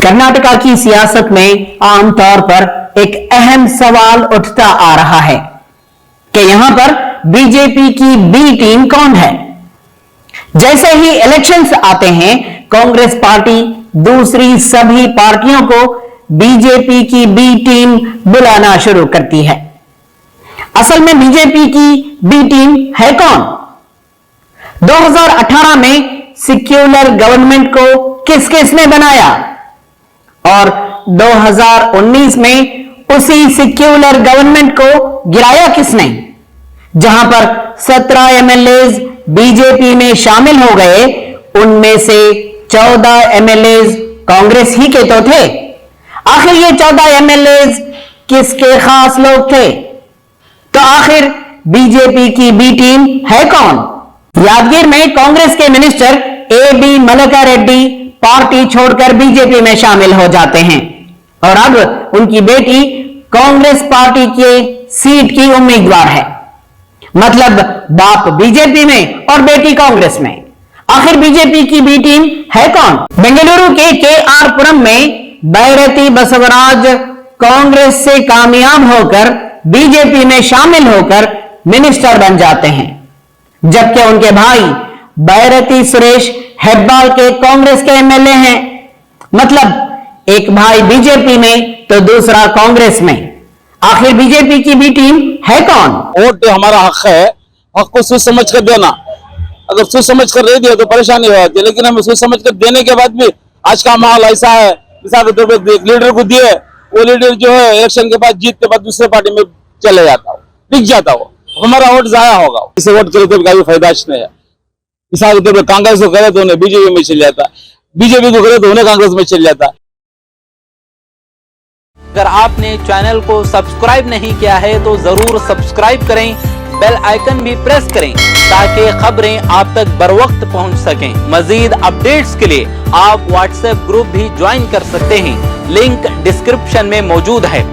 कर्नाटका की सियासत में आमतौर पर एक अहम सवाल उठता आ रहा है कि यहां पर बीजेपी की बी टीम कौन है। जैसे ही इलेक्शंस आते हैं, कांग्रेस पार्टी दूसरी सभी पार्टियों को बीजेपी की बी टीम बुलाना शुरू करती है। असल में बीजेपी की बी टीम है कौन? 2018 में सेक्युलर गवर्नमेंट को किस किसने बनाया और 2019 में उसी सेक्युलर गवर्नमेंट को गिराया किसने? जहां पर 17 एमएलएज बीजेपी में शामिल हो गए, उनमें से 14 एमएलएज कांग्रेस ही के तो थे। आखिर ये 14 एमएलएज किसके खास लोग थे? तो आखिर बीजेपी की बी टीम है कौन? यादगीर में कांग्रेस के मिनिस्टर ए.बी. मलका रेड्डी पार्टी छोड़कर बीजेपी में शामिल हो जाते हैं और अब उनकी बेटी कांग्रेस पार्टी के सीट की उम्मीदवार है। मतलब बाप बीजेपी में और बेटी कांग्रेस में। आखिर बीजेपी की बी टीम है कौन? बेंगलुरु के के.आर. पुरम में बैरती बसवराज कांग्रेस से कामयाब होकर बीजेपी में शामिल होकर मिनिस्टर बन जाते हैं, जबकि उनके भाई बैरती सुरेश हेब्बाल के कांग्रेस के एमएलए हैं। मतलब एक भाई बीजेपी में तो दूसरा कांग्रेस में। आखिर बीजेपी की बी टीम है कौन? वोट हमारा हक है, हक को सोच समझ कर देना। अगर सोच समझ कर दे दिया तो परेशानी हो जाती है, लेकिन हम सोच समझ कर देने के बाद भी आज का माहौल ऐसा है, मिसाल के तौर पर एक लीडर को दिए, वो लीडर जो है इलेक्शन के बाद जीत के बाद दूसरे पार्टी में चले जाता हो, टिक जाता हो, हमारा वोट जाया होगा। इसे वोट करे तो कोई फायदा नहीं है। मिसाल के तौर पर कांग्रेस को करे तो उन्हें बीजेपी में चल जाता, बीजेपी को करे तो उन्हें कांग्रेस में चल जाता। अगर आपने चैनल को सब्सक्राइब नहीं किया है तो जरूर सब्सक्राइब करें, बेल आइकन भी प्रेस करें ताकि खबरें आप तक बर वक्त पहुंच सकें। मजीद अपडेट्स के लिए आप व्हाट्सएप ग्रुप भी ज्वाइन कर सकते हैं, लिंक डिस्क्रिप्शन में मौजूद है।